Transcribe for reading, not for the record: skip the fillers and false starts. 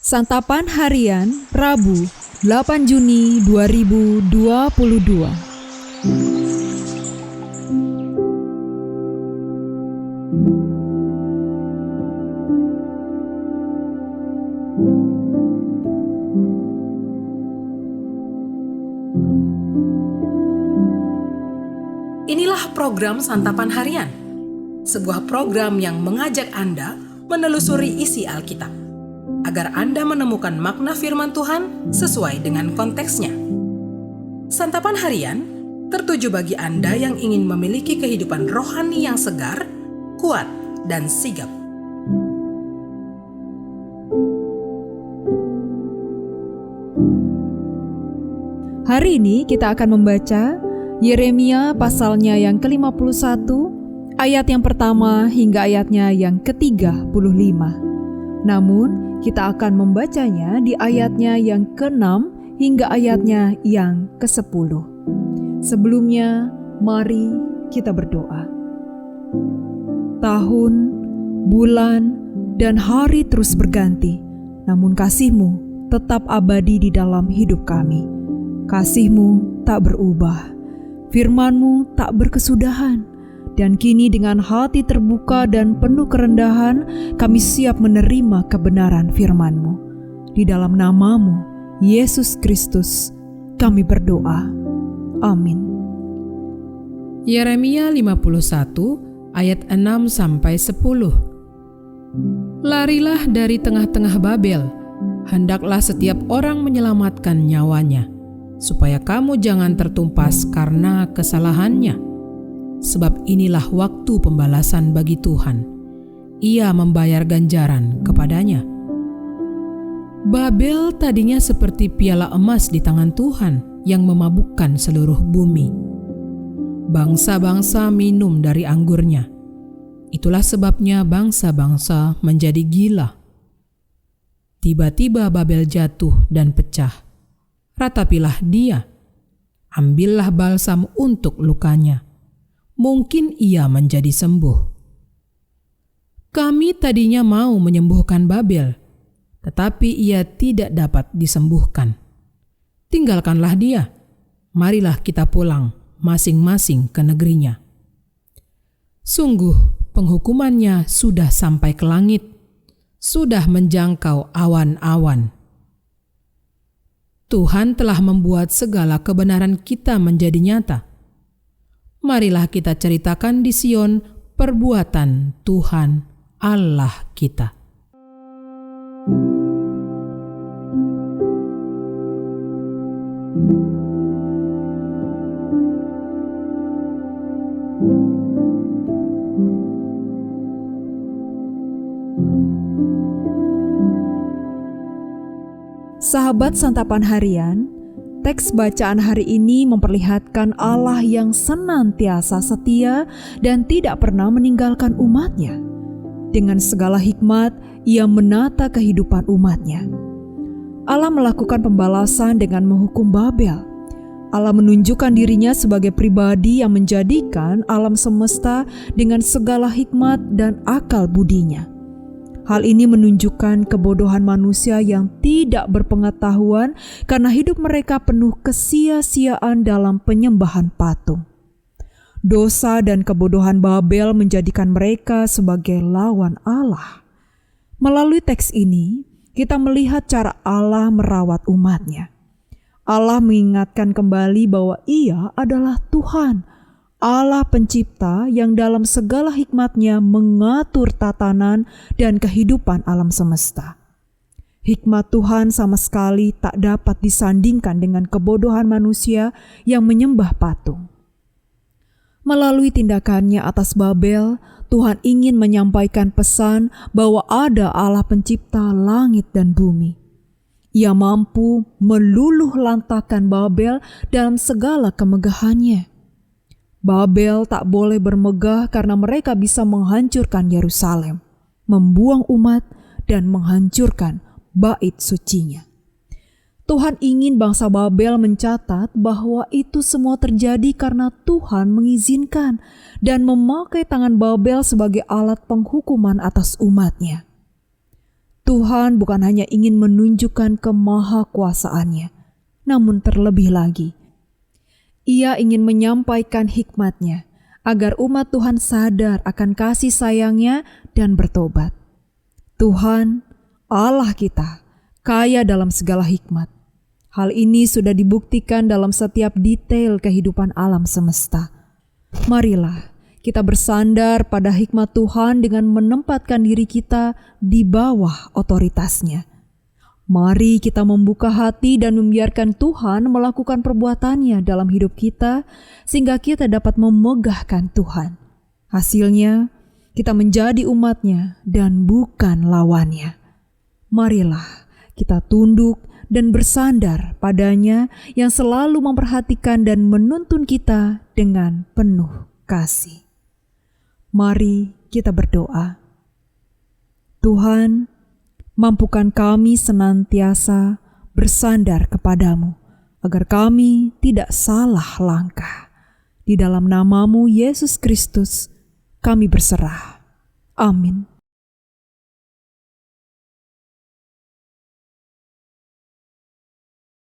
Santapan Harian Rabu 8 Juni 2022. Inilah program Santapan Harian, sebuah program yang mengajak Anda menelusuri isi Alkitab, agar Anda menemukan makna firman Tuhan sesuai dengan konteksnya. Santapan Harian tertuju bagi Anda yang ingin memiliki kehidupan rohani yang segar, kuat, dan sigap. Hari ini kita akan membaca Yeremia pasalnya yang ke-51, ayat yang pertama hingga ayatnya yang ke-35. Namun, kita akan membacanya di ayatnya yang ke-6 hingga ayatnya yang ke-10. Sebelumnya, mari kita berdoa. Tahun, bulan, dan hari terus berganti, namun kasih-Mu tetap abadi di dalam hidup kami. Kasih-Mu tak berubah. Firman-Mu tak berkesudahan, dan kini dengan hati terbuka dan penuh kerendahan, kami siap menerima kebenaran firman-Mu. Di dalam nama-Mu, Yesus Kristus, kami berdoa. Amin. Yeremia 51 ayat 6-10. Larilah dari tengah-tengah Babel, hendaklah setiap orang menyelamatkan nyawanya, supaya kamu jangan tertumpas karena kesalahannya. Sebab inilah waktu pembalasan bagi Tuhan. Ia membayar ganjaran kepadanya. Babel tadinya seperti piala emas di tangan Tuhan yang memabukkan seluruh bumi. Bangsa-bangsa minum dari anggurnya. Itulah sebabnya bangsa-bangsa menjadi gila. Tiba-tiba Babel jatuh dan pecah. Ratapilah dia, ambillah balsam untuk lukanya. Mungkin ia menjadi sembuh. Kami tadinya mau menyembuhkan Babel, tetapi ia tidak dapat disembuhkan. Tinggalkanlah dia, marilah kita pulang masing-masing ke negerinya. Sungguh penghukumannya sudah sampai ke langit, sudah menjangkau awan-awan. Tuhan telah membuat segala kebenaran kita menjadi nyata. Marilah kita ceritakan di Sion perbuatan Tuhan Allah kita. Sahabat Santapan Harian, teks bacaan hari ini memperlihatkan Allah yang senantiasa setia dan tidak pernah meninggalkan umat-Nya. Dengan segala hikmat, Ia menata kehidupan umat-Nya. Allah melakukan pembalasan dengan menghukum Babel. Allah menunjukkan dirinya sebagai pribadi yang menjadikan alam semesta dengan segala hikmat dan akal budinya. Hal ini menunjukkan kebodohan manusia yang tidak berpengetahuan karena hidup mereka penuh kesia-siaan dalam penyembahan patung. Dosa dan kebodohan Babel menjadikan mereka sebagai lawan Allah. Melalui teks ini, kita melihat cara Allah merawat umat-Nya. Allah mengingatkan kembali bahwa Ia adalah Tuhan, Allah pencipta yang dalam segala hikmat-Nya mengatur tatanan dan kehidupan alam semesta. Hikmat Tuhan sama sekali tak dapat disandingkan dengan kebodohan manusia yang menyembah patung. Melalui tindakannya atas Babel, Tuhan ingin menyampaikan pesan bahwa ada Allah pencipta langit dan bumi. Ia mampu meluluh lantakkan Babel dalam segala kemegahannya. Babel tak boleh bermegah karena mereka bisa menghancurkan Yerusalem, membuang umat, dan menghancurkan bait sucinya. Tuhan ingin bangsa Babel mencatat bahwa itu semua terjadi karena Tuhan mengizinkan dan memakai tangan Babel sebagai alat penghukuman atas umat-Nya. Tuhan bukan hanya ingin menunjukkan kemahakuasaannya, namun terlebih lagi, Ia ingin menyampaikan hikmat-Nya agar umat Tuhan sadar akan kasih sayang-Nya dan bertobat. Tuhan, Allah kita, kaya dalam segala hikmat. Hal ini sudah dibuktikan dalam setiap detail kehidupan alam semesta. Marilah kita bersandar pada hikmat Tuhan dengan menempatkan diri kita di bawah otoritas-Nya. Mari kita membuka hati dan membiarkan Tuhan melakukan perbuatannya dalam hidup kita, sehingga kita dapat memegahkan Tuhan. Hasilnya, kita menjadi umat-Nya dan bukan lawannya. Marilah kita tunduk dan bersandar pada-Nya yang selalu memperhatikan dan menuntun kita dengan penuh kasih. Mari kita berdoa. Tuhan, mampukan kami senantiasa bersandar kepadamu, agar kami tidak salah langkah. Di dalam nama-Mu Yesus Kristus, kami berserah. Amin.